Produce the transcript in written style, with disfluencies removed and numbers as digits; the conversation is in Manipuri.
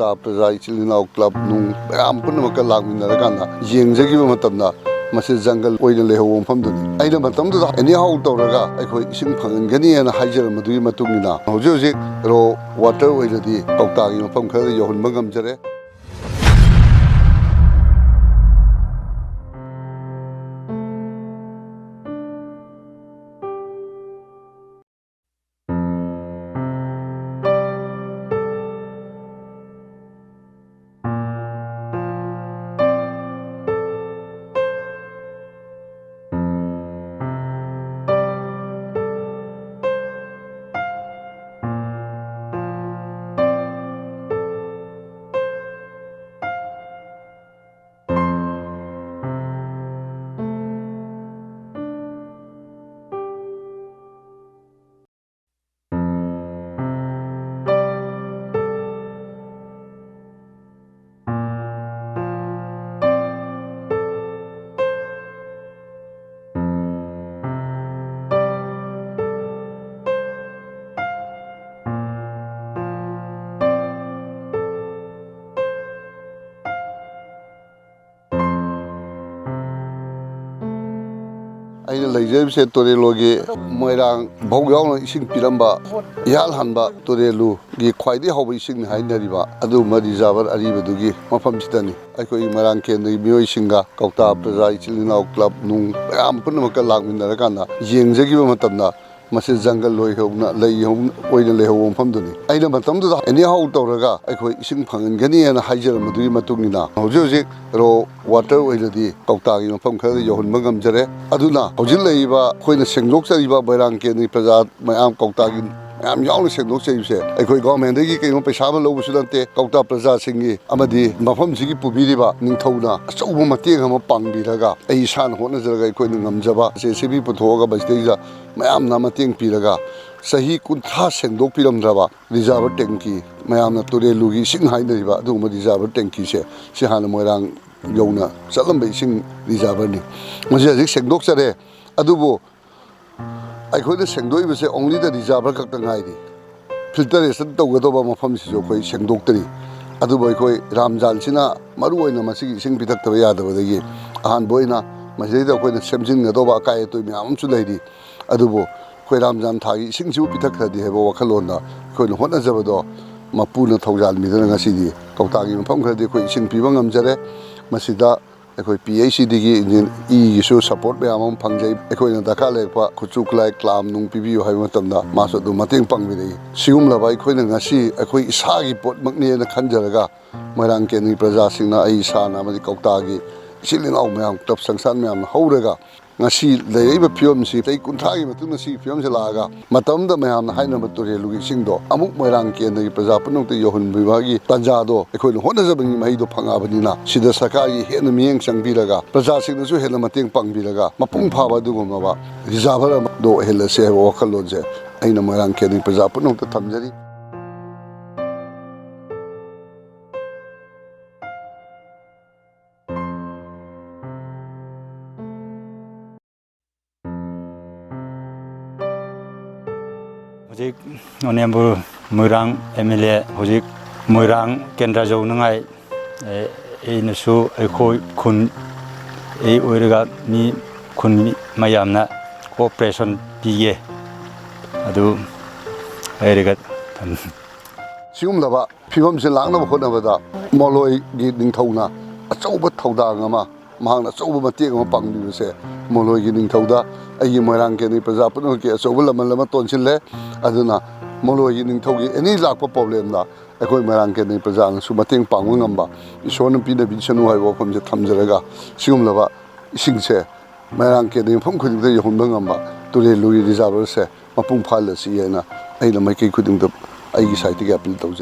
Kaukta Praja Ichilina Club Nung Punamakal Lagminaragana, Yengzagi Matamna, Masi Jungle Oil Leho Famduni. I know Matamda, anyhow Doraga, I call Ishing Pangani and Hajar Madu Matumina. Hojosi, raw water with the Kaukta from Kali Yohun Mangam Jere. I like said to the Logi, Moirang, Bogang, Ising Piramba, Yal Hanba, to the Lu, Gi quite the hobby sing Hindariba, Adu Madizavar, Ariba Dugi, Mafam Chitani. I call him Maranke, the Mioishinga, Kaukta, Praja, Chilina Club, Nung, Ampunaka Lagminaragana, Yengzagi Matana. Masi Jungle Loyhona, Lay Home, Oil Leho Famduni. I know Matamda, anyhow Doraga, I call Ishing Pangani and Hajar Madu Matumina. Hojosi, raw water with the Kaukta from Kali Yohun Mangam Jere. Aduna, Hojilaiva, when the Sengloxa Riva Baranke, the Praza, my arm Kaukta. I'm young as no same say. I could go and they came up a Shabal over Sudante, Kaukta Praza Singi, Amadi, Mafam Sigi Pubidiba, Nintona, so Matingam Pangbilaga, a son, one is a Queen Java, say Sibi Putoga by Staza, my am Namating Pilaga. Sahi could pass and do Pilam Java, Rizava Tenki, my am not today Lugi, Sing Hindariba, do Madizava Tenki, she had a Moirang Yona, Salam Sing Rizavani. Mazia Sengdoxa, Adubo. I could send do say only the Rizaba Katangai. Filtration to Wadova from Sizokoi, Sengdoctri. Aduboi, Ramjal Sina, Maru and Masi sing Pitavia over the year. Ahan Boina, Mazeda, when the Semjin Adova Kaya to me, I'm to lady. Adubo, Ramjan Tagi, sings you Pitaka, the Hebo Kalona, Coin Honazabado, Mapuna Tozal, Midanga City, Kautagi, Punka, the sing Pivangam Jere, Masida. I PhD in E show support by among Panjay, echoing the Kalepa, Kuchuk like Clam, Nung PV, Hamatanda, Master do Mating Pangvidi. Siumla by Queen and Asi, a quick Sagi put Magni and the Kanjaraga, Maranke, Prazasina, Aisana, Madikautagi, Shilling out Mam, Top Sansan Mam, Horaga. Nasi, the Eva Piumsi, they could tie him to the sea Piumsalaga, Matam the Mam, Hainamatori, Louis Sindo, Amuk Maranki and the Prazapano, the Yohun Bivagi, Tanjado, a quick Honazabin Maido Pangabadina, Sida Sakari, Henamiang Sangbiraga, Prazasing the Helamating Pangbilaga, Mapung Pava Dugumava, Rizavara do Hella Se Wakaloze, Aina Maranki and the Prazapano, the Tamjari. Hojik Honorable Moirang MLA Hojik Moirang Kendra Jonangai in so a koi kun a Uriga mi kun Mayamna cooperation PA Adu Erigat Siumlava, Pivams and Langa Honavada, Moloi Giding Tona, a sober Todangama, Mahana sober Mating Pang, say, Moloi Giding Toda, a Yimarank and the Prazapano, so Willamama Tonchile, Aduna, Moloi Giding Togi, any lack of problem. I call Marank and the Prazan, Sumating Pangamba, is shown in Pina Bichanu, I walk from the Tamzaraga, Siumlava, Singse, Marank and the Punku, the Honbangamba, to the Louis Rizabra, say, Mapung Palace, Siena, I don't make it couldn't. I decided to get a little